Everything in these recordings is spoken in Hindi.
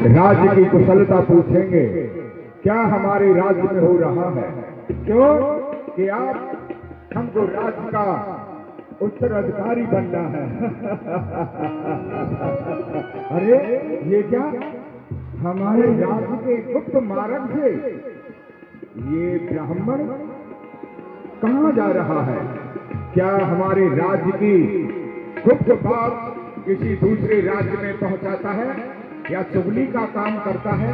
राज्य की कुशलता पूछेंगे, क्या हमारे राज्य में हो रहा है। क्यों कि आप हमको राज्य का उत्तराधिकारी बनना है। अरे ये क्या, हमारे राज्य के गुप्त मार्ग से ये ब्राह्मण कहाँ जा रहा है। क्या हमारे राज्य की गुप्त बात किसी दूसरे राज्य में पहुंचाता है या चुगली का काम करता है।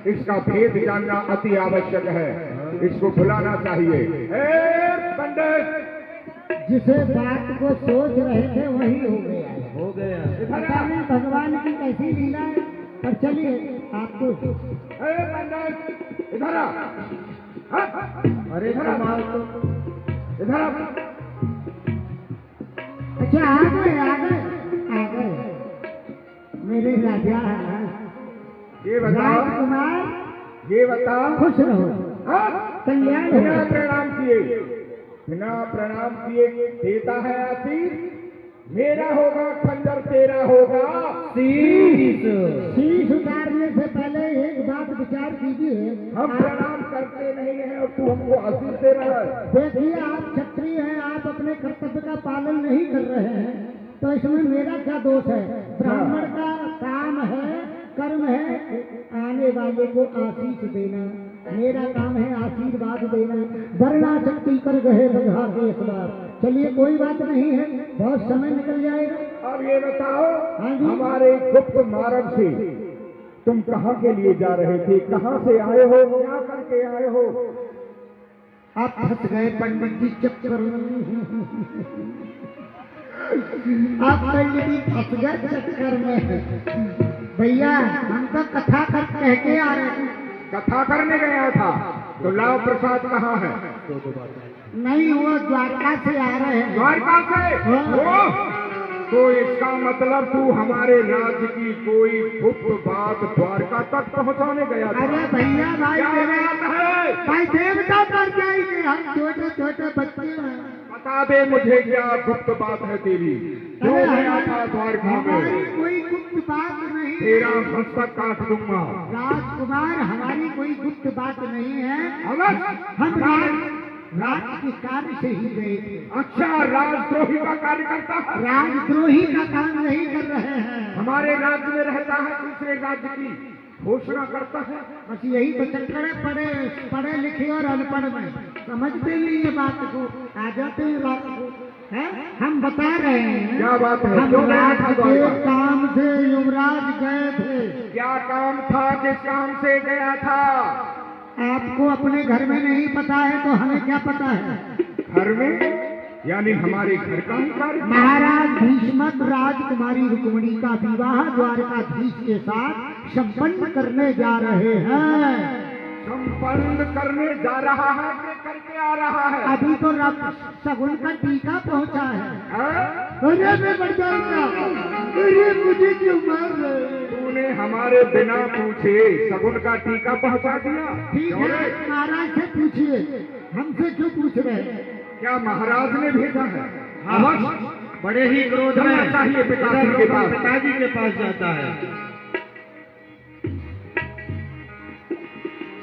इसका भेद जानना अति आवश्यक है। इसको बुलाना चाहिए। पंडित, जिसे बात को सोच रहे थे वही हो गया। पता नहीं भगवान की कैसी लीला है, पर चलिए आपको। पंडित इधर आ। अरे कमाल तो। इधर आ। अच्छा आ गए मेरे राजा। ये बताओ कुमार, ये बताओ, खुश रहो, कल्याण। बिना प्रणाम किए, बिना प्रणाम किए देता है आशीष। मेरा होगा खंजर, तेरा होगा शीश। शीश उतारने से पहले एक बात विचार कीजिए। हम प्रणाम करते नहीं हैं और तू हमको आशीष दे रहा है। देखिए आप क्षत्रिय हैं, आप अपने कर्तव्य का पालन नहीं कर रहे हैं, तो इसमें मेरा क्या दोष है। ब्राह्मण का काम है, कर्म है आने वाले को आशीष देना। मेरा काम है आशीर्वाद देना। वरना शक्ति कर गए बधा के इस बार। चलिए कोई बात नहीं है, बहुत समय निकल जाएगा। अब ये बताओ, हमारे गुप्त मार्ग से तुम कहाँ के लिए जा रहे थे, कहाँ से आए हो, क्या करके आए हो। आप फंस गए पंडित जी चक्कर में। आप पंडित जी फंस गए चक्कर में। भैया हम तो कथा कह के आ रहे थे। कथा करने गया था तो लाव प्रसाद कहाँ है। नहीं, वो द्वारका से आ रहे हैं। द्वारका से? तो इसका मतलब तू हमारे राज्य की कोई गुप्त बात द्वारका तक पहुँचाने गया था। अरे भैया भाई है भाई देवता पर जाएंगे, हम छोटे छोटे बच्चे हैं। बता दे मुझे क्या गुप्त बात है तेरी, जो गया था द्वारका में। कोई गुप्त बात नहीं। तेरा मस्तक काट दूंगा। राजकुमार हमारी कोई गुप्त बात नहीं है। हम राज्य के कार्य से ही गए थे। अच्छा, राजद्रोही का कार्य करता है। राजद्रोही का काम नहीं कर रहे हैं। हमारे राज्य में रहता है, दूसरे राज्य की घोषणा करता है। बस यही तो चक्कर है, पढ़े लिखे और अनपढ़ में समझते नहीं ये बात को। आ जाते हैं रात को। हम बता रहे हैं क्या बात है। हम राज्य के काम से युवराज गए थे। क्या काम था, किस काम से गया था। आपको अपने घर में नहीं पता है तो हमें क्या पता है। घर में यानी हमारे घर का ही कार्य। महाराज भीष्मक राजकुमारी रुक्मिणी का विवाह द्वारकाधीश के साथ संपन्न करने जा रहे हैं। संपन्न करने जा रहा है कि करके आ रहा है। अभी तो सगुन का टीका पहुंचा है। अरे मैं बढ़ जाऊंगा। अरे मुझे क्यों मार रहे। तूने हमारे बिना पूछे सगुन का टीका पहुंचा दिया। ठीक है, महाराज से पूछिए, हमसे क्यों पूछ रहे हैं। क्या महाराज ने भेजा है। बड़े ही क्रोध में चाहिए पिताजी के पास। पिताजी के पास जाता है।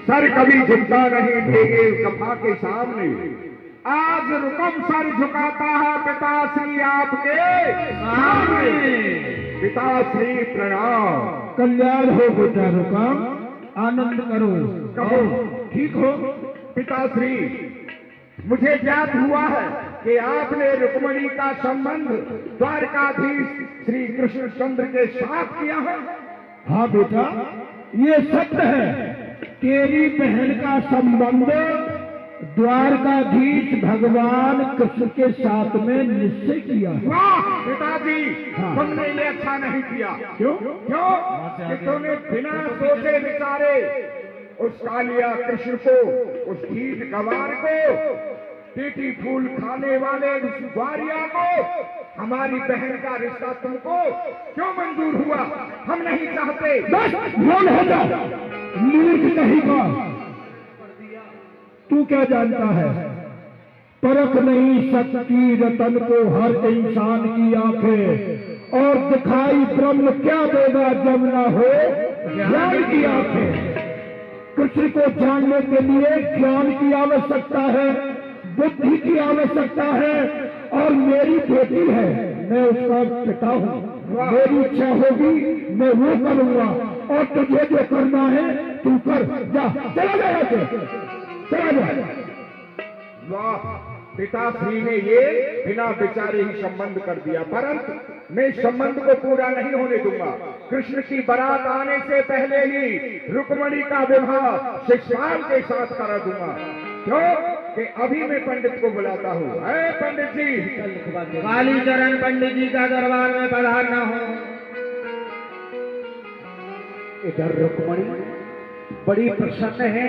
सर कभी झुकता नहीं देंगे कफा के सामने। आज रुकम सर झुकाता है पिताश्री आपके सामने। पिताश्री प्रणाम। कल्याण हो बेटा रुकम, आनंद करो। कहो ठीक हो। पिताश्री, मुझे ज्ञात हुआ है कि आपने रुक्मिणी का संबंध द्वारकाधीश श्री कृष्णचंद्र के साथ किया है। हाँ बेटा, ये सत्य है। तेरी बहन का संबंध द्वारकाधीश भगवान कृष्ण के साथ में निश्चय किया है। वाह पिताजी, तुमने ये अच्छा नहीं किया। क्यों? कि तुमने बिना सोचे विचारे उस कालिया कृष्ण को, उस ढीठ गवार को, टीटी फूल खाने वाले उस ग्वारिया को, हमारी बहन का रिश्ता तुमको क्यों मंजूर हुआ। हम नहीं चाहते। बस मौन हो जा, मूर्ख कहीं का। तू क्या जानता है परख नहीं सकती रतन को हर इंसान की आंखें, और दिखाई ब्रह्म क्या देगा जब न हो ज्ञान की आंखें। कृष्ण को जानने के लिए ज्ञान की आवश्यकता है, बुद्धि की आवश्यकता है, और मेरी बेटी है, मैं उसका पिता हूँ, मेरी इच्छा होगी मैं वो करूंगा, और तुझे जो करना है तू कर, जा, चला जाए, चला जाए। वाह, पिताश्री ने ये बिना विचारे ही संबंध कर दिया, परंतु मैं इस संबंध को पूरा नहीं होने दूंगा। कृष्ण की बारात आने से पहले ही रुक्मणी का विवाह शिशुपाल के साथ करा दूंगा। क्यों कि अभी मैं पंडित को बुलाता हूँ। पंडित जी, कालीचरण पंडित जी का दरबार में पधारना हो। इधर रुक्मणी बड़ी प्रसन्न है